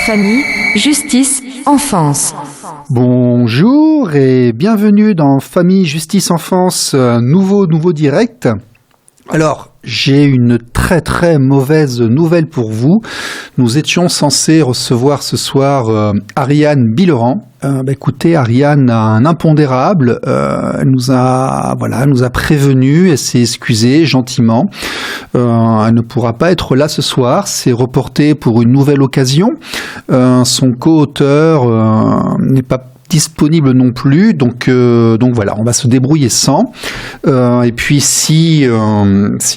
Famille, justice, enfance. Bonjour et bienvenue dans Famille, justice, enfance, nouveau direct. Alors, j'ai une très mauvaise nouvelle pour vous. Nous étions censés recevoir ce soir Ariane Bileran. Écoutez, Ariane a un impondérable. Elle nous a prévenu, elle s'est excusée gentiment. Elle ne pourra pas être là ce soir. C'est reporté pour une nouvelle occasion. Son co-auteur n'est pas disponible non plus, donc voilà, on va se débrouiller sans. Et puis si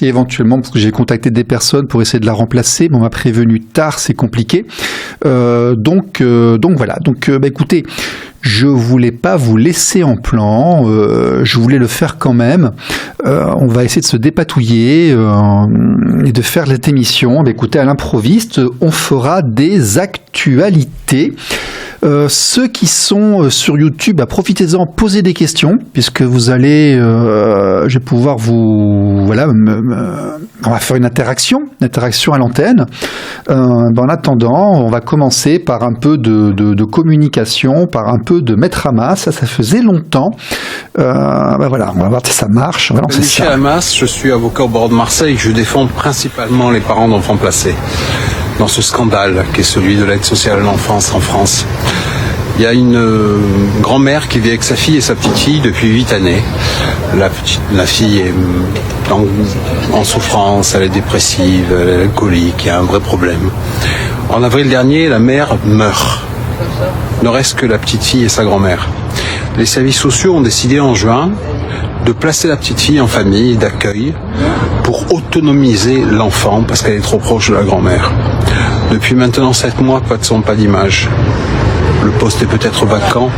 éventuellement, parce que j'ai contacté des personnes pour essayer de la remplacer, mais on m'a prévenu tard, c'est compliqué. Donc voilà. Écoutez, je voulais pas vous laisser en plan, je voulais le faire quand même. On va essayer de se dépatouiller et de faire cette émission. Écoutez, à l'improviste, on fera des actualités. Ceux qui sont sur YouTube, profitez-en, posez des questions, puisque vous allez, je vais pouvoir on va faire une interaction à l'antenne. En attendant, on va commencer par un peu de communication, par un peu de mettre à masse. Ça faisait longtemps. On va voir si ça marche. Michel Amas, je suis avocat au barreau de Marseille. Je défends principalement les parents d'enfants placés dans ce scandale qui est celui de l'aide sociale à l'enfance en France. Il y a une grand-mère qui vit avec sa fille et sa petite-fille depuis 8 années. La fille est en souffrance, elle est dépressive, elle est alcoolique, il y a un vrai problème. En avril dernier, la mère meurt. Ne reste que la petite-fille et sa grand-mère. Les services sociaux ont décidé en juin de placer la petite fille en famille d'accueil pour autonomiser l'enfant parce qu'elle est trop proche de la grand-mère. Depuis maintenant 7 mois, pas de son, pas d'image. Le poste est peut-être vacant.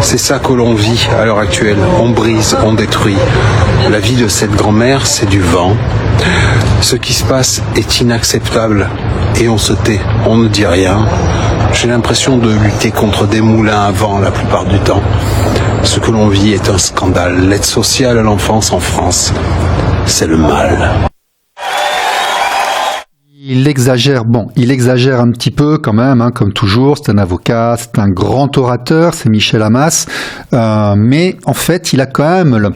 C'est ça que l'on vit à l'heure actuelle. On brise, on détruit. La vie de cette grand-mère, c'est du vent. Ce qui se passe est inacceptable et on se tait, on ne dit rien. J'ai l'impression de lutter contre des moulins à vent la plupart du temps. Ce que l'on vit est un scandale. L'aide sociale à l'enfance en France, c'est le mal. Il exagère un petit peu quand même, comme toujours. C'est un avocat, c'est un grand orateur, c'est Michel Amas. Mais en fait, il a quand même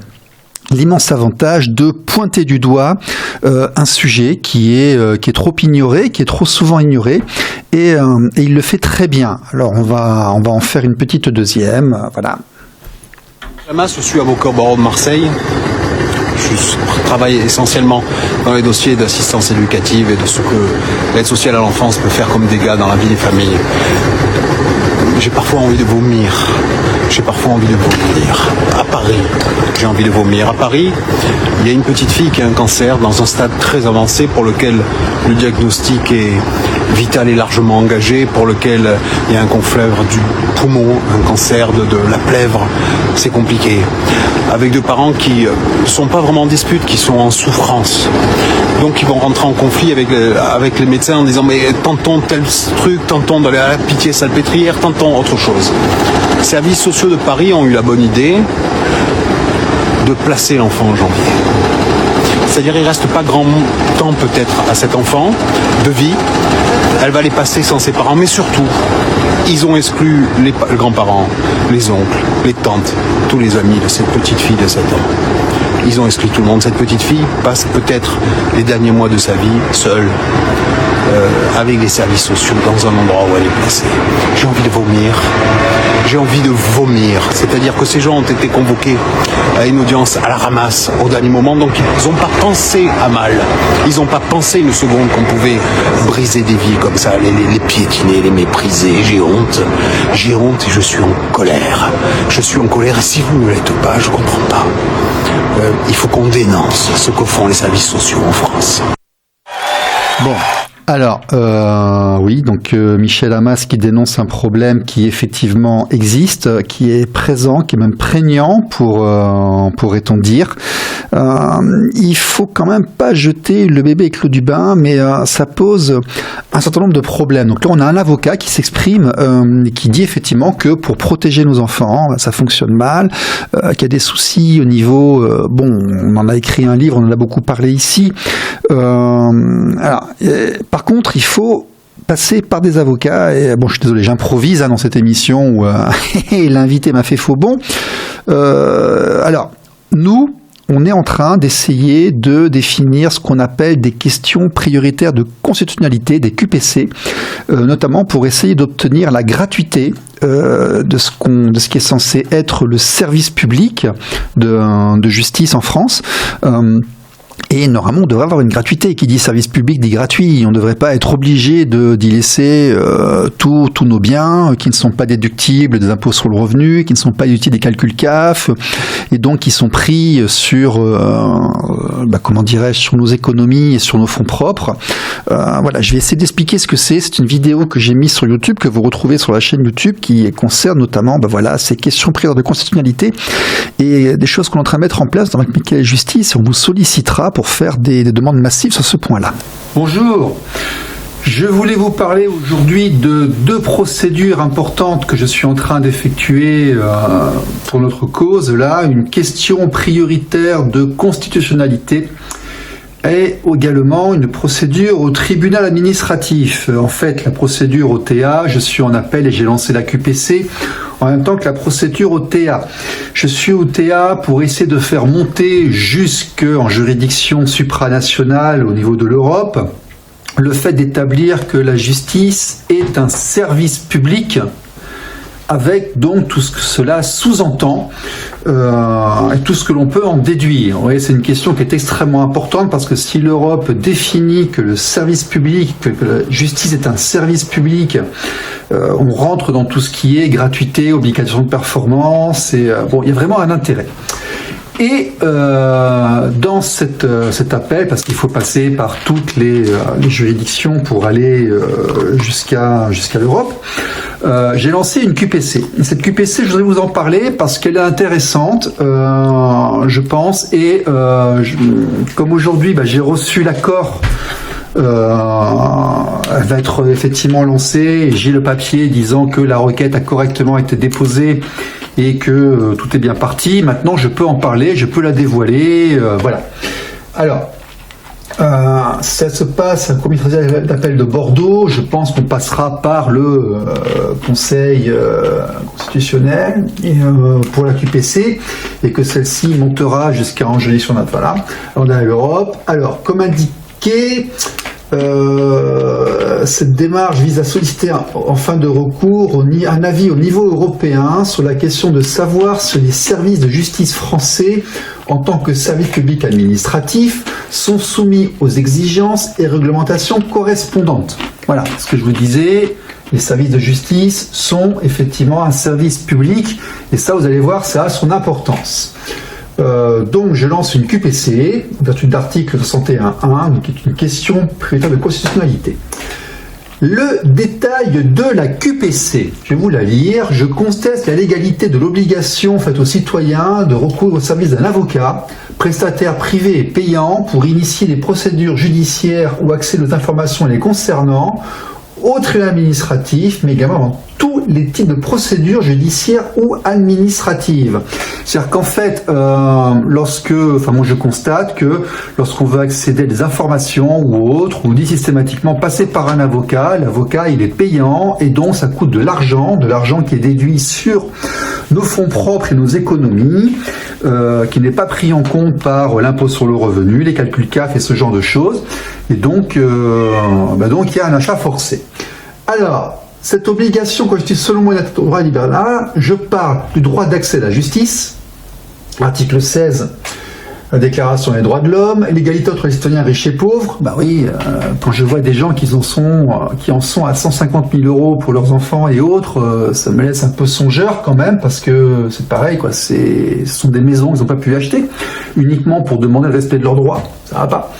l'immense avantage de pointer du doigt un sujet qui est trop ignoré, qui est trop souvent ignoré, et il le fait très bien. Alors on va en faire une petite deuxième, voilà. Amas, je suis avocat au barreau de Marseille. Je travaille essentiellement dans les dossiers d'assistance éducative et de ce que l'aide sociale à l'enfance peut faire comme dégâts dans la vie des familles. J'ai parfois envie de vomir. À Paris, j'ai envie de vomir. À Paris, il y a une petite fille qui a un cancer dans un stade très avancé pour lequel le diagnostic est vital et largement engagé, pour lequel il y a un conflèvre du poumon, un cancer de la plèvre. C'est compliqué. Avec deux parents qui ne sont pas vraiment en dispute, qui sont en souffrance. Donc ils vont rentrer en conflit avec les médecins en disant mais tentons tel truc, tentons d'aller à la Pitié-Salpêtrière, tentons autre chose. Les services sociaux de Paris ont eu la bonne idée de placer l'enfant en janvier. C'est-à-dire il ne reste pas grand temps peut-être à cet enfant de vie. Elle va les passer sans ses parents, mais surtout, ils ont exclu les grands-parents, les oncles, les tantes, tous les amis de cette petite fille de 7 ans. Ils ont exclu tout le monde. Cette petite fille passe peut-être les derniers mois de sa vie seule, avec les services sociaux, dans un endroit où elle est placée. J'ai envie de vomir. C'est-à-dire que ces gens ont été convoqués à une audience à la ramasse au dernier moment, donc ils n'ont pas pensé à mal. Ils n'ont pas pensé une seconde qu'on pouvait briser des vies comme ça, les piétiner, les mépriser. J'ai honte et je suis en colère. Et si vous ne l'êtes pas, je ne comprends pas. Il faut qu'on dénonce ce que font les services sociaux en France. Bon. Alors, oui, donc Michel Amas qui dénonce un problème qui effectivement existe, qui est présent, qui est même prégnant, pourrait-on dire. Il faut quand même pas jeter le bébé avec l'eau du bain, mais ça pose un certain nombre de problèmes. Donc là, on a un avocat qui s'exprime, qui dit effectivement que pour protéger nos enfants, ça fonctionne mal, qu'il y a des soucis au niveau... on en a écrit un livre, on en a beaucoup parlé ici. Par contre, il faut passer par des avocats. Et bon, je suis désolé, j'improvise dans cette émission où l'invité m'a fait faux bond. Alors, nous, on est en train d'essayer de définir ce qu'on appelle des questions prioritaires de constitutionnalité, des QPC, notamment pour essayer d'obtenir la gratuité de ce qui est censé être le service public de justice en France. Et normalement, on devrait avoir une gratuité. Qui dit service public dit gratuit. On ne devrait pas être obligé d'y laisser tous nos biens qui ne sont pas déductibles des impôts sur le revenu, qui ne sont pas utiles des calculs CAF, et donc qui sont pris sur, sur nos économies et sur nos fonds propres. Voilà, je vais essayer d'expliquer ce que c'est. C'est une vidéo que j'ai mise sur YouTube, que vous retrouvez sur la chaîne YouTube, qui concerne notamment ces questions prioritaires de constitutionnalité et des choses qu'on est en train de mettre en place dans la justice. On vous sollicitera pour faire des demandes massives sur ce point-là. Bonjour, je voulais vous parler aujourd'hui de 2 procédures importantes que je suis en train d'effectuer pour notre cause. Là, une question prioritaire de constitutionnalité et également une procédure au tribunal administratif. En fait, la procédure au TA, je suis en appel et j'ai lancé la QPC en même temps que la procédure au TA. Je suis au TA pour essayer de faire monter jusqu'en juridiction supranationale au niveau de l'Europe le fait d'établir que la justice est un service public, avec donc tout ce que cela sous-entend et tout ce que l'on peut en déduire. Vous voyez, c'est une question qui est extrêmement importante parce que si l'Europe définit que le service public, que la justice est un service public, on rentre dans tout ce qui est gratuité, obligation de performance, et il y a vraiment un intérêt. Et dans cet appel, parce qu'il faut passer par toutes les juridictions pour aller jusqu'à l'Europe, j'ai lancé une QPC. Et cette QPC, je voudrais vous en parler parce qu'elle est intéressante, je pense, et comme aujourd'hui, j'ai reçu l'accord. Elle va être effectivement lancée et j'ai le papier disant que la requête a correctement été déposée et que tout est bien parti. Maintenant, je peux en parler, je peux la dévoiler. Voilà. Alors, ça se passe à un comité d'appel de Bordeaux. Je pense qu'on passera par le Conseil constitutionnel pour la QPC et que celle-ci montera jusqu'en juridiction nationale. On a l'Europe. Alors, comme indiqué, cette démarche vise à solliciter en fin de recours un avis au niveau européen sur la question de savoir si les services de justice français, en tant que service public administratif, sont soumis aux exigences et réglementations correspondantes. Voilà, ce que je vous disais, les services de justice sont effectivement un service public, et ça, vous allez voir, ça a son importance. Donc je lance une QPC, en vertu de l'article 61.1, qui est une question prioritaire de constitutionnalité. Le détail de la QPC, je vais vous la lire. Je conteste la légalité de l'obligation faite aux citoyens de recourir au service d'un avocat, prestataire privé et payant, pour initier des procédures judiciaires ou accéder aux informations les concernant, au tribunal administratif, mais également dans tous les types de procédures judiciaires ou administratives. C'est-à-dire qu'en fait, moi je constate que lorsqu'on veut accéder à des informations ou autres, on dit systématiquement passer par un avocat. L'avocat, il est payant et donc ça coûte de l'argent qui est déduit sur nos fonds propres et nos économies, qui n'est pas pris en compte par l'impôt sur le revenu, les calculs CAF et ce genre de choses. Et donc, il y a un achat forcé. Alors, cette obligation constitue selon moi un droit libéral. Je parle du droit d'accès à la justice, article 16, la Déclaration des droits de l'homme, l'égalité entre les citoyens riches et pauvres. Quand je vois des gens qui en sont à 150 000 euros pour leurs enfants et autres, ça me laisse un peu songeur quand même, parce que c'est pareil, quoi. Ce sont des maisons qu'ils n'ont pas pu acheter uniquement pour demander le respect de leurs droits. Ça va pas.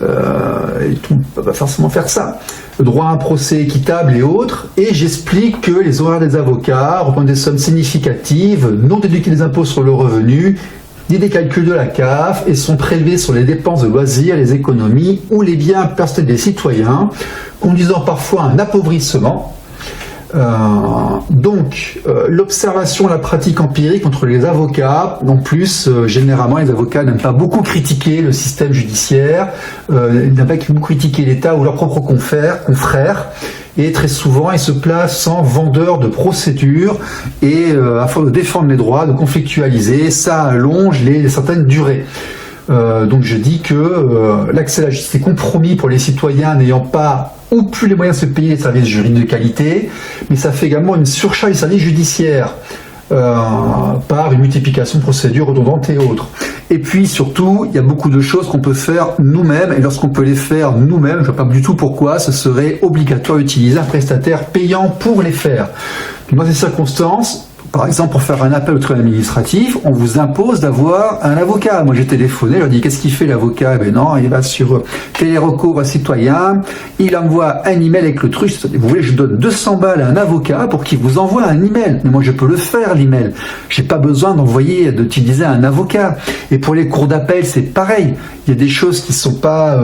Et tout, on ne peut pas forcément faire ça. Le droit à un procès équitable et autres, et j'explique que les honoraires des avocats représentent des sommes significatives, non déductibles des impôts sur le revenu, ni des calculs de la CAF, et sont prélevés sur les dépenses de loisirs, les économies ou les biens personnels des citoyens, conduisant parfois à un appauvrissement L'observation, la pratique empirique entre les avocats. En plus, généralement, les avocats n'aiment pas beaucoup critiquer le système judiciaire, ils n'aiment pas beaucoup critiquer l'État ou leurs propres confrères. Et très souvent, ils se placent en vendeurs de procédures et afin de défendre les droits, de conflictualiser, ça allonge certaines durées. Donc je dis que l'accès à la justice est compromis pour les citoyens n'ayant pas ou plus les moyens de se payer des services juridiques de qualité, mais ça fait également une surcharge des services judiciaires par une multiplication de procédures redondantes et autres. Et puis surtout, il y a beaucoup de choses qu'on peut faire nous-mêmes, et lorsqu'on peut les faire nous-mêmes, je ne vois pas du tout pourquoi ce serait obligatoire d'utiliser un prestataire payant pour les faire. Dans ces circonstances, par exemple, pour faire un appel au tribunal administratif, on vous impose d'avoir un avocat. Moi, j'ai téléphoné, je leur dis, qu'est-ce qu'il fait l'avocat? Eh bien non, il va sur Télérecours citoyen, il envoie un email avec le truc. Vous voulez, je donne 200 balles à un avocat pour qu'il vous envoie un email. Mais moi, je peux le faire, l'email. J'ai pas besoin d'utiliser un avocat. Et pour les cours d'appel, c'est pareil. Il y a des choses qui sont pas...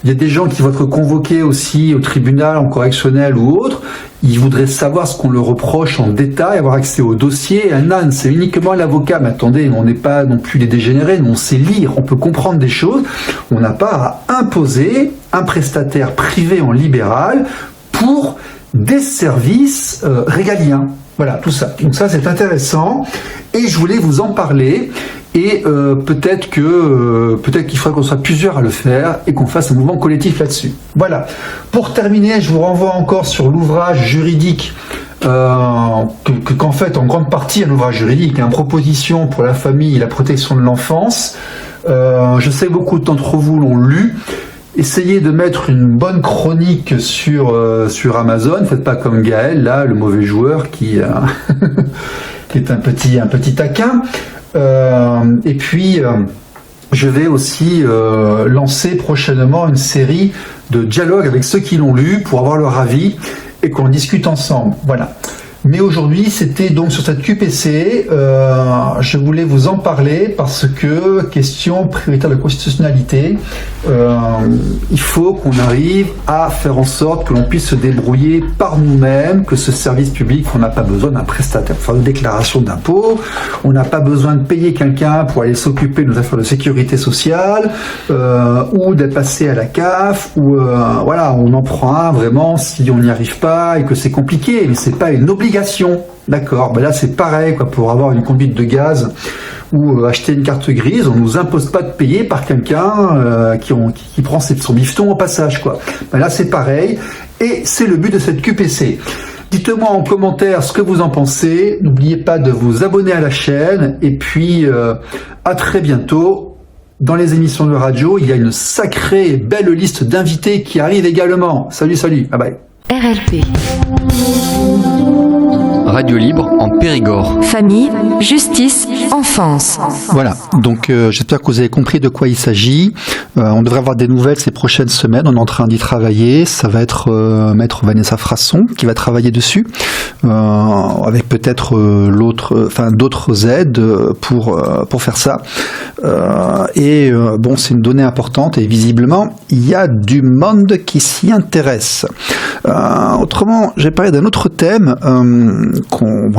il y a des gens qui vont être convoqués aussi au tribunal, en correctionnel ou autre. Ils voudraient savoir ce qu'on leur reproche en détail, avoir accès au dossier. Un âne, c'est uniquement l'avocat. Mais attendez, on n'est pas non plus les dégénérés, on sait lire, on peut comprendre des choses. On n'a pas à imposer un prestataire privé en libéral pour des services régaliens. Voilà, tout ça. Donc ça, c'est intéressant. Et je voulais vous en parler. Et peut-être qu'il faudra qu'on soit plusieurs à le faire et qu'on fasse un mouvement collectif là-dessus. Voilà. Pour terminer, je vous renvoie encore sur l'ouvrage juridique, qu'en fait, en grande partie, un ouvrage juridique, Proposition pour la famille et la protection de l'enfance. Je sais que beaucoup d'entre vous l'ont lu. Essayez de mettre une bonne chronique sur Amazon. Faites pas comme Gaël, là, le mauvais joueur qui est un petit taquin. Et puis, je vais aussi lancer prochainement une série de dialogues avec ceux qui l'ont lu pour avoir leur avis et qu'on discute ensemble. Voilà. Mais aujourd'hui, c'était donc sur cette QPC, je voulais vous en parler parce que, question prioritaire de constitutionnalité, il faut qu'on arrive à faire en sorte que l'on puisse se débrouiller par nous-mêmes, que ce service public, on n'a pas besoin d'un prestataire pour faire une déclaration d'impôt, on n'a pas besoin de payer quelqu'un pour aller s'occuper de nos affaires de sécurité sociale, ou d'être passé à la CAF, ou voilà, on en prend un vraiment si on n'y arrive pas et que c'est compliqué, mais c'est pas une obligation. D'accord, ben là c'est pareil quoi, pour avoir une conduite de gaz ou acheter une carte grise, on ne nous impose pas de payer par quelqu'un qui prend son bifton au passage quoi. Ben là c'est pareil et c'est le but de cette QPC. Dites-moi en commentaire ce que vous en pensez, n'oubliez pas de vous abonner à la chaîne et puis à très bientôt. Dans les émissions de radio, il y a une sacrée belle liste d'invités qui arrivent également. Salut, bye bye. RLP. Radio libre en Périgord. Famille, justice, enfance. Voilà, donc j'espère que vous avez compris de quoi il s'agit. On devrait avoir des nouvelles ces prochaines semaines, on est en train d'y travailler. Ça va être maître Vanessa Frasson qui va travailler dessus, avec peut-être d'autres aides pour faire ça. Bon, c'est une donnée importante et visiblement, il y a du monde qui s'y intéresse. Autrement, j'ai parlé d'un autre thème.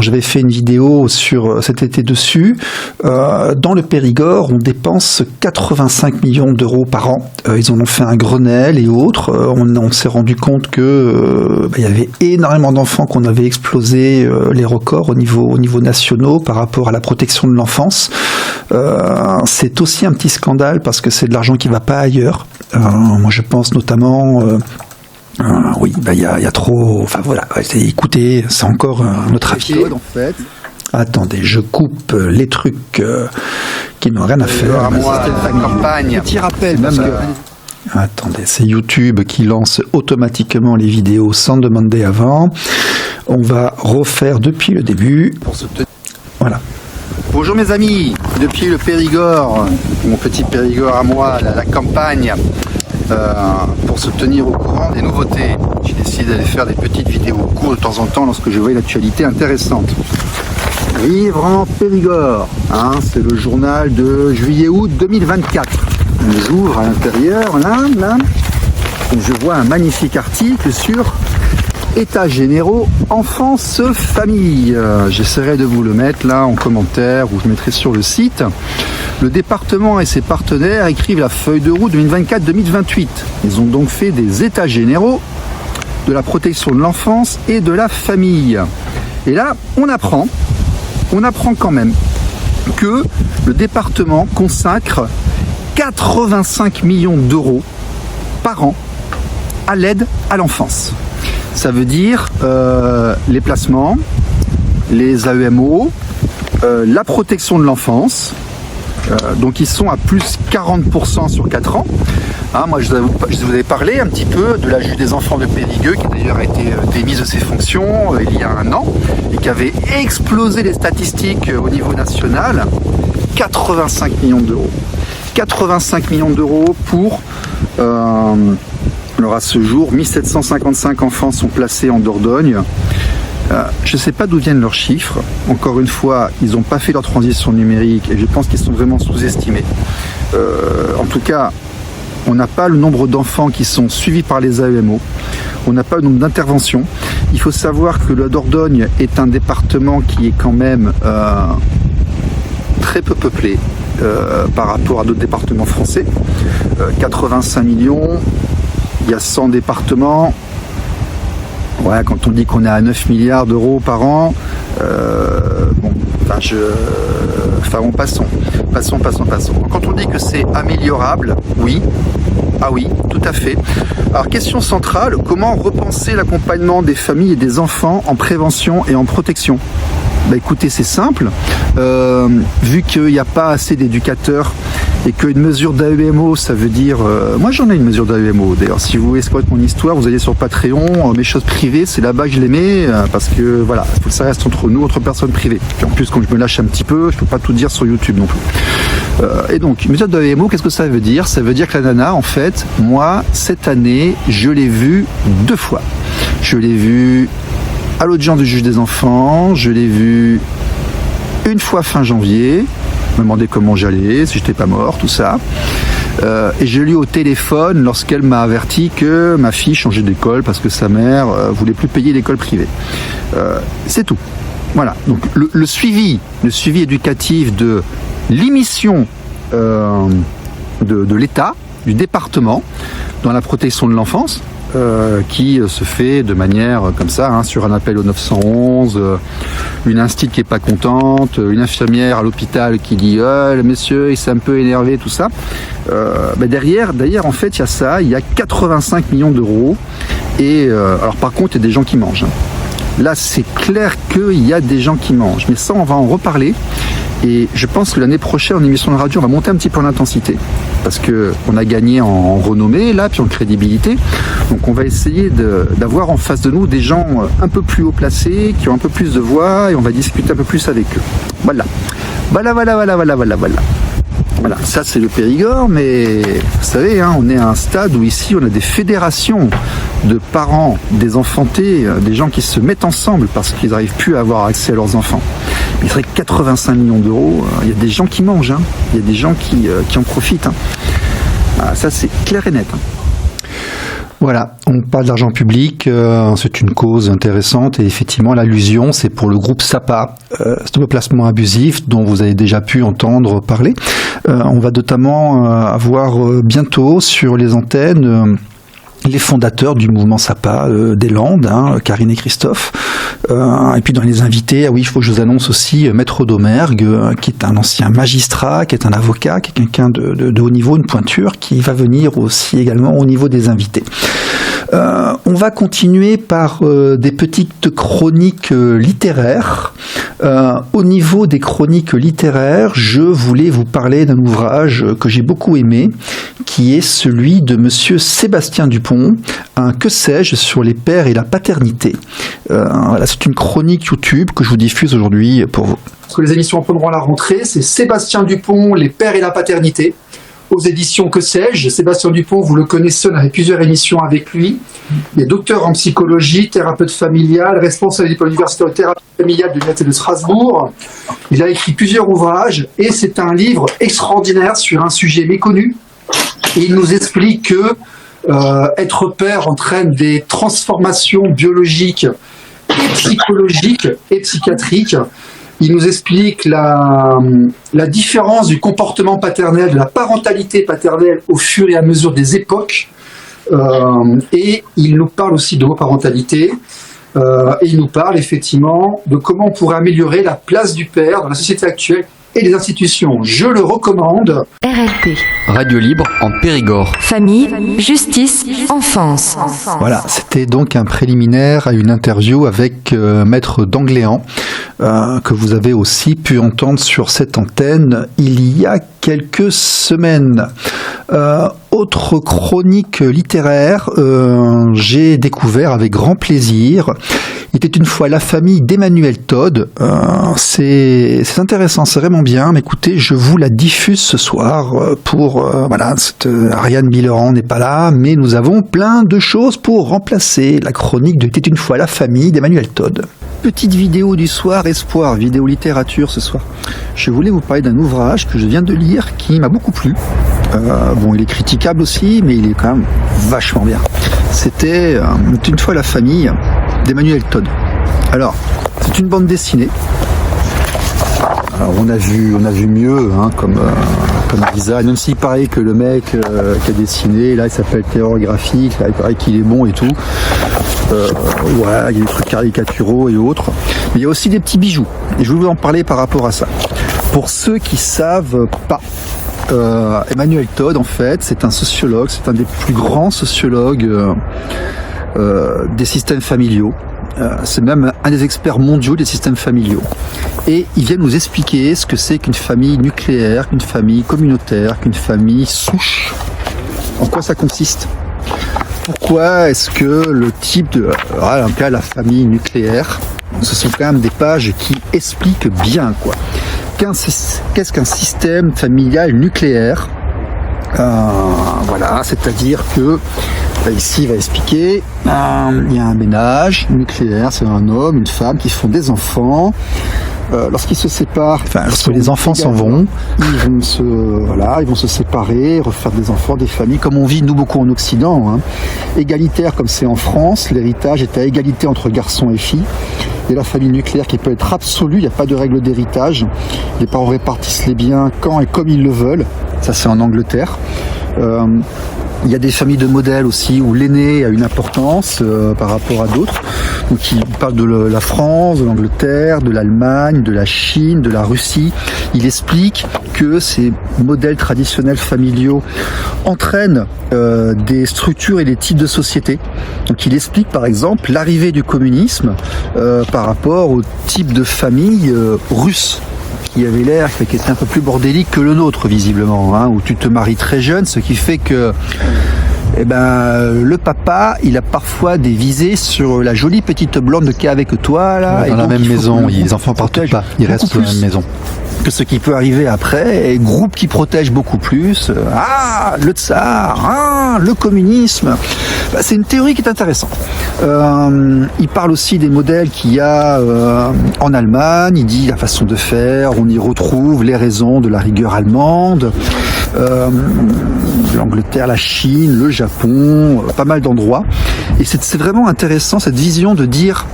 J'avais fait une vidéo sur cet été dessus. Dans le Périgord, on dépense 85 millions d'euros par an. Ils en ont fait un Grenelle et autres. On s'est rendu compte que il y avait énormément d'enfants qu'on avait explosé les records au niveau national par rapport à la protection de l'enfance. C'est aussi un petit scandale parce que c'est de l'argent qui va pas ailleurs. Moi, je pense notamment. Oui, il y a trop. Enfin voilà, écoutez, c'est encore notre avis. En fait. Attendez, je coupe les trucs qui n'ont rien à faire. À moi, la campagne. Petit rappel, parce que. Attendez, c'est YouTube qui lance automatiquement les vidéos sans demander avant. On va refaire depuis le début. Voilà. Bonjour mes amis, depuis le Périgord, mon petit Périgord à moi, la campagne. Pour se tenir au courant des nouveautés. J'ai décidé d'aller faire des petites vidéos courtes de temps en temps lorsque je voyais l'actualité intéressante. Vivre en Périgord, c'est le journal de juillet-août 2024. J'ouvre à l'intérieur, là, et je vois un magnifique article sur États généraux enfance famille. J'essaierai de vous le mettre là en commentaire ou je mettrai sur le site. Le département et ses partenaires écrivent la feuille de route 2024-2028. Ils ont donc fait des états généraux de la protection de l'enfance et de la famille. Et là, on apprend quand même que le département consacre 85 millions d'euros par an à l'aide à l'enfance. Ça veut dire les placements, les AEMO, la protection de l'enfance. Donc ils sont à plus 40% sur 4 ans. Moi je vous avais parlé un petit peu de la juge des enfants de Périgueux qui d'ailleurs a été démise de ses fonctions il y a un an et qui avait explosé les statistiques au niveau national. 85 millions d'euros. 85 millions d'euros pour... alors à ce jour, 1755 enfants sont placés en Dordogne. Je ne sais pas d'où viennent leurs chiffres. Encore une fois, ils n'ont pas fait leur transition numérique et je pense qu'ils sont vraiment sous-estimés. En tout cas, on n'a pas le nombre d'enfants qui sont suivis par les AEMO. On n'a pas le nombre d'interventions. Il faut savoir que la Dordogne est un département qui est quand même très peu peuplé par rapport à d'autres départements français. 85 millions, il y a 100 départements. Ouais, quand on dit qu'on est à 9 milliards d'euros par an, passons. Quand on dit que c'est améliorable, oui. Ah oui, tout à fait. Alors, question centrale, comment repenser l'accompagnement des familles et des enfants en prévention et en protection ? Écoutez, c'est simple. Vu qu'il n'y a pas assez d'éducateurs et qu'une mesure d'AEMO, ça veut dire... moi, j'en ai une mesure d'AEMO. D'ailleurs, si vous voulez connaître mon histoire, vous allez sur Patreon. Mes choses privées, c'est là-bas que je les mets parce que, voilà, il faut que ça reste entre nous, entre personnes privées. Puis en plus, quand je me lâche un petit peu, je ne peux pas tout dire sur YouTube non plus. Et donc, une mesure d'AEMO, qu'est-ce que ça veut dire ? Ça veut dire que la nana, en fait, moi, cette année, je l'ai vue 2 fois. Je l'ai vue à l'audience du juge des enfants, je l'ai vue une fois fin janvier, me demandait comment j'allais, si j'étais pas mort, tout ça. Et je l'ai eu au téléphone lorsqu'elle m'a averti que ma fille changeait d'école parce que sa mère voulait plus payer l'école privée. C'est tout. Voilà. Donc le suivi éducatif de l'émission de l'État, du département, dans la protection de l'enfance, qui se fait de manière comme ça, sur un appel au 911, une institut qui est pas contente, une infirmière à l'hôpital qui dit le monsieur il s'est un peu énervé, tout ça. Derrière, en fait, il y a ça, il y a 85 millions d'euros. Et alors par contre, il y a des gens qui mangent. Là, c'est clair qu'il y a des gens qui mangent. Mais ça, on va en reparler. Et je pense que l'année prochaine, en émission de radio, on va monter un petit peu en intensité. Parce qu'on a gagné en renommée, là, puis en crédibilité. Donc on va essayer d'avoir en face de nous des gens un peu plus haut placés, qui ont un peu plus de voix, et on va discuter un peu plus avec eux. Voilà. Voilà, ça c'est le Périgord, mais vous savez, on est à un stade où ici on a des fédérations de parents, des enfantés, des gens qui se mettent ensemble parce qu'ils n'arrivent plus à avoir accès à leurs enfants. Il serait 85 millions d'euros, il y a des gens qui mangent, il y a des gens qui en profitent. Voilà, ça c'est clair et net. Voilà, on parle d'argent public, c'est une cause intéressante et effectivement l'allusion c'est pour le groupe SAPA, stop au placement abusif dont vous avez déjà pu entendre parler. On va notamment avoir bientôt sur les antennes les fondateurs du mouvement SAPA des Landes, Karine et Christophe. Et puis dans les invités, il faut que je vous annonce aussi Maître Domergue, qui est un ancien magistrat, qui est un avocat, qui est quelqu'un de haut niveau, une pointure, qui va venir aussi également au niveau des invités. On va continuer par des petites chroniques littéraires. Au niveau des chroniques littéraires, je voulais vous parler d'un ouvrage que j'ai beaucoup aimé, qui est celui de monsieur Sébastien Dupont, un Que sais-je sur les pères et la paternité. Voilà, c'est une chronique YouTube que je vous diffuse aujourd'hui pour vous. Parce que les émissions reprendront à la rentrée, c'est Sébastien Dupont, les pères et la paternité, aux éditions Que sais-je. Sébastien Dupont, vous le connaissez, on a fait plusieurs émissions avec lui. Il est docteur en psychologie, thérapeute familial, responsable de l'université de thérapie familiale de l'Université de Strasbourg. Il a écrit plusieurs ouvrages et c'est un livre extraordinaire sur un sujet méconnu. Et il nous explique que Être père entraîne des transformations biologiques et psychologiques et psychiatriques. Il nous explique la différence du comportement paternel, de la parentalité paternelle au fur et à mesure des époques. Et il nous parle aussi d'homoparentalité. Et il nous parle effectivement de comment on pourrait améliorer la place du père dans la société actuelle et les institutions. Je le recommande. RLP. Radio libre en Périgord. Famille, justice, enfance. Voilà, c'était donc un préliminaire à une interview avec Maître d'Angléan, que vous avez aussi pu entendre sur cette antenne il y a quelques semaines. Autre chronique littéraire, j'ai découvert avec grand plaisir. Il était une fois la famille d'Emmanuel Todd. C'est intéressant, c'est vraiment bien. Mais écoutez, je vous la diffuse ce soir voilà. Ariane Bileran n'est pas là, mais nous avons plein de choses pour remplacer la chronique de Était une fois la famille d'Emmanuel Todd. Petite vidéo du soir, espoir, vidéo littérature ce soir. Je voulais vous parler d'un ouvrage que je viens de lire qui m'a beaucoup plu. Bon, il est critiquable aussi, mais il est quand même vachement bien. C'était une fois la famille d'Emmanuel Todd. Alors, c'est une bande dessinée. Alors, on a vu mieux, hein, comme design, même s'il paraît que le mec qui a dessiné, là, il s'appelle Terreur Graphique, là, il paraît qu'il est bon et tout. Ouais, il y a des trucs caricaturaux et autres. Mais il y a aussi des petits bijoux. Et je vais vous en parler par rapport à ça. Pour ceux qui savent pas, Emmanuel Todd, en fait, c'est un sociologue, c'est un des plus grands sociologues des systèmes familiaux. C'est même un des experts mondiaux des systèmes familiaux. Et il vient nous expliquer ce que c'est qu'une famille nucléaire, qu'une famille communautaire, qu'une famille souche. En quoi ça consiste ? Pourquoi est-ce que le type de... en tout cas, la famille nucléaire, ce sont quand même des pages qui expliquent bien, quoi. Qu'est-ce qu'un système familial nucléaire ? Voilà, c'est-à-dire que ici il va expliquer, il y a un ménage nucléaire, c'est un homme, une femme qui font des enfants. Lorsqu'ils se séparent, lorsque les enfants s'en vont, ils vont se séparer, refaire des enfants, des familles, comme on vit nous beaucoup en Occident, hein. Égalitaire comme c'est en France, l'héritage est à égalité entre garçons et filles. Et la famille nucléaire qui peut être absolue, il n'y a pas de règle d'héritage. Les parents répartissent les biens quand et comme ils le veulent. Ça, c'est en Angleterre. Il y a des familles de modèles aussi où l'aîné a une importance par rapport à d'autres. Donc il parle de la France, de l'Angleterre, de l'Allemagne, de la Chine, de la Russie. Il explique que ces modèles traditionnels familiaux entraînent des structures et des types de sociétés. Donc il explique par exemple l'arrivée du communisme par rapport au type de famille russe, qui avait l'air, qui était un peu plus bordélique que le nôtre visiblement, hein, où tu te maries très jeune, ce qui fait que le papa, il a parfois des visées sur la jolie petite blonde qui est avec toi là. Dans la même maison, les enfants partent pas, ils restent dans la même maison. Que ce qui peut arriver après, et groupe qui protège beaucoup plus. Le tsar, le communisme. C'est une théorie qui est intéressante. Il parle aussi des modèles qu'il y a en Allemagne. Il dit la façon de faire, on y retrouve les raisons de la rigueur allemande, l'Angleterre, la Chine, le Japon, pas mal d'endroits. Et c'est vraiment intéressant cette vision de dire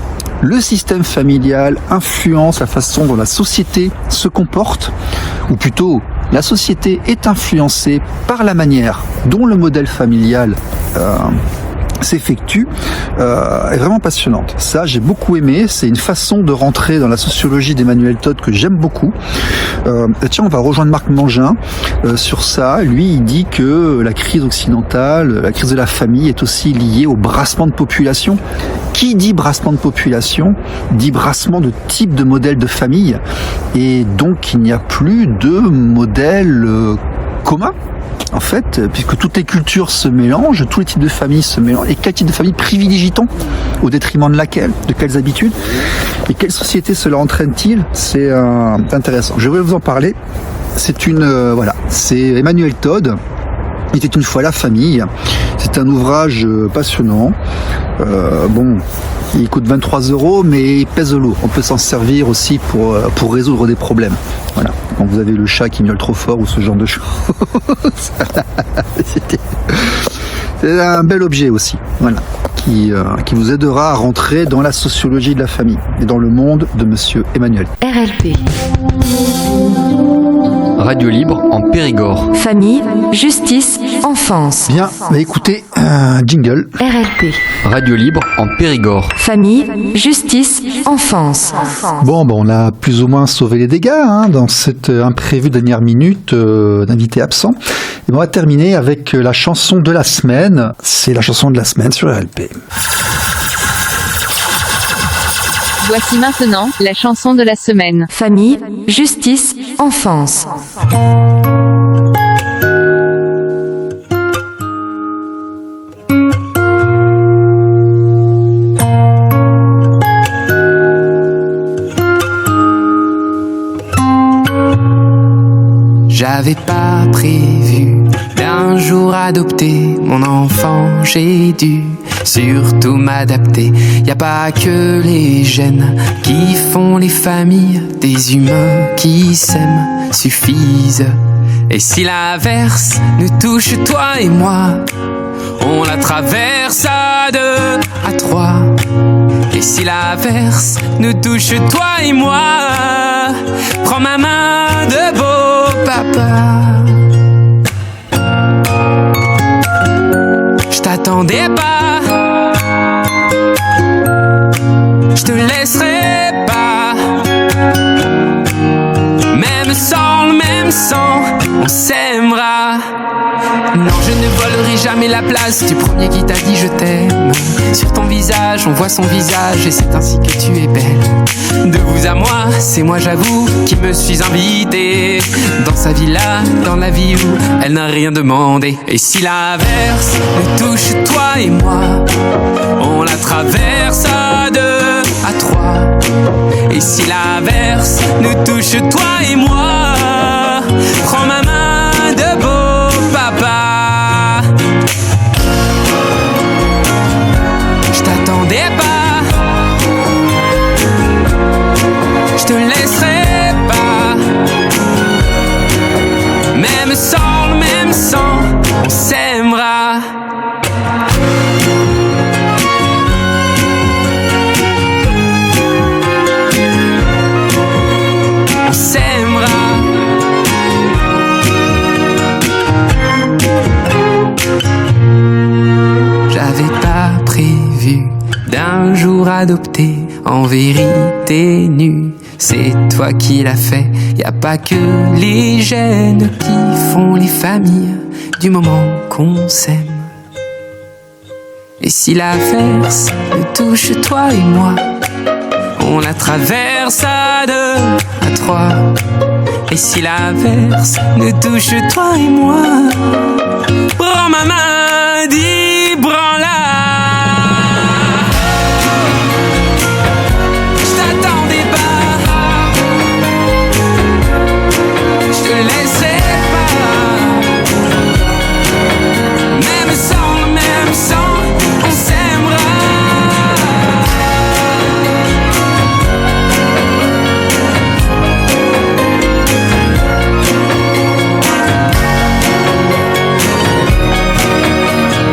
le système familial influence la façon dont la société se comporte, ou plutôt la société est influencée par la manière dont le modèle familial s'effectue, est vraiment passionnante. Ça, j'ai beaucoup aimé. C'est une façon de rentrer dans la sociologie d'Emmanuel Todd que j'aime beaucoup. Tiens, on va rejoindre Marc Mangin sur ça. Lui, il dit que la crise occidentale, la crise de la famille est aussi liée au brassement de population. Qui dit brassement de population dit brassement de type de modèle de famille. Et donc, il n'y a plus de modèle commun. En fait, puisque toutes les cultures se mélangent, tous les types de familles se mélangent. Et quel type de famille privilégie-t-on au détriment de laquelle? De quelles habitudes? Et quelle société cela entraîne-t-il? C'est intéressant. Je vais vous en parler. C'est c'est Emmanuel Todd. Il était une fois la famille. C'est un ouvrage passionnant. Il coûte 23 €, mais il pèse lourd. On peut s'en servir aussi pour résoudre des problèmes. Voilà. Quand vous avez le chat qui miaule trop fort ou ce genre de choses. C'est un bel objet aussi, voilà, qui vous aidera à rentrer dans la sociologie de la famille et dans le monde de Monsieur Emmanuel. RLP. Radio libre en Périgord. Famille, justice, enfance. Bien, bah écoutez, jingle. RLP. Radio libre en Périgord. Famille, justice, enfance. Bon, on a plus ou moins sauvé les dégâts dans cette imprévue dernière minute d'invité absent. Et on va terminer avec la chanson de la semaine. C'est la chanson de la semaine sur RLP. Voici maintenant la chanson de la semaine. Famille, justice, enfance. J'avais pas prévu d'un jour adopter mon enfant, j'ai dû surtout m'adapter. Y a pas que les gènes qui font les familles, des humains qui s'aiment suffisent. Et si l'averse nous touche toi et moi, on la traverse à 2, à 3. Et si l'averse nous touche toi et moi, prends ma main de beau papa. Je t'attendais pas, je te laisserai pas. Même sans le même sang, on s'aimera. Non, je ne volerai jamais la place du premier qui t'a dit je t'aime. Sur ton visage, on voit son visage et c'est ainsi que tu es belle. De vous à moi, c'est moi j'avoue qui me suis invité dans sa villa, dans la vie où elle n'a rien demandé. Et si l'averse nous touche toi et moi, on la traverse à 2, à 3. Et si l'averse nous touche toi et moi, prends ma main de beau papa. Je t'attendais pas, je te laisserai pas. Même sans le même sang, on s'aimera. On s'aimera. J'avais pas prévu d'un jour adopter en vérité nue. C'est toi qui l'as fait, y a pas que les gènes qui font les familles du moment qu'on s'aime. Et si l'averse nous touche toi et moi, on la traverse à 2, à 3. Et si l'averse nous touche toi et moi, prends ma main, dis branle-la. Je t'attendais pas, je te laisserai pas. Même sans le même sang, on s'aimera.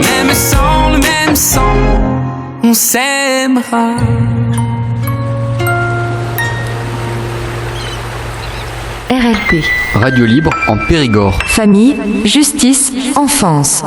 Même sans le même sang, on s'aimera. RLP. Radio libre en Périgord. Famille, justice, enfance.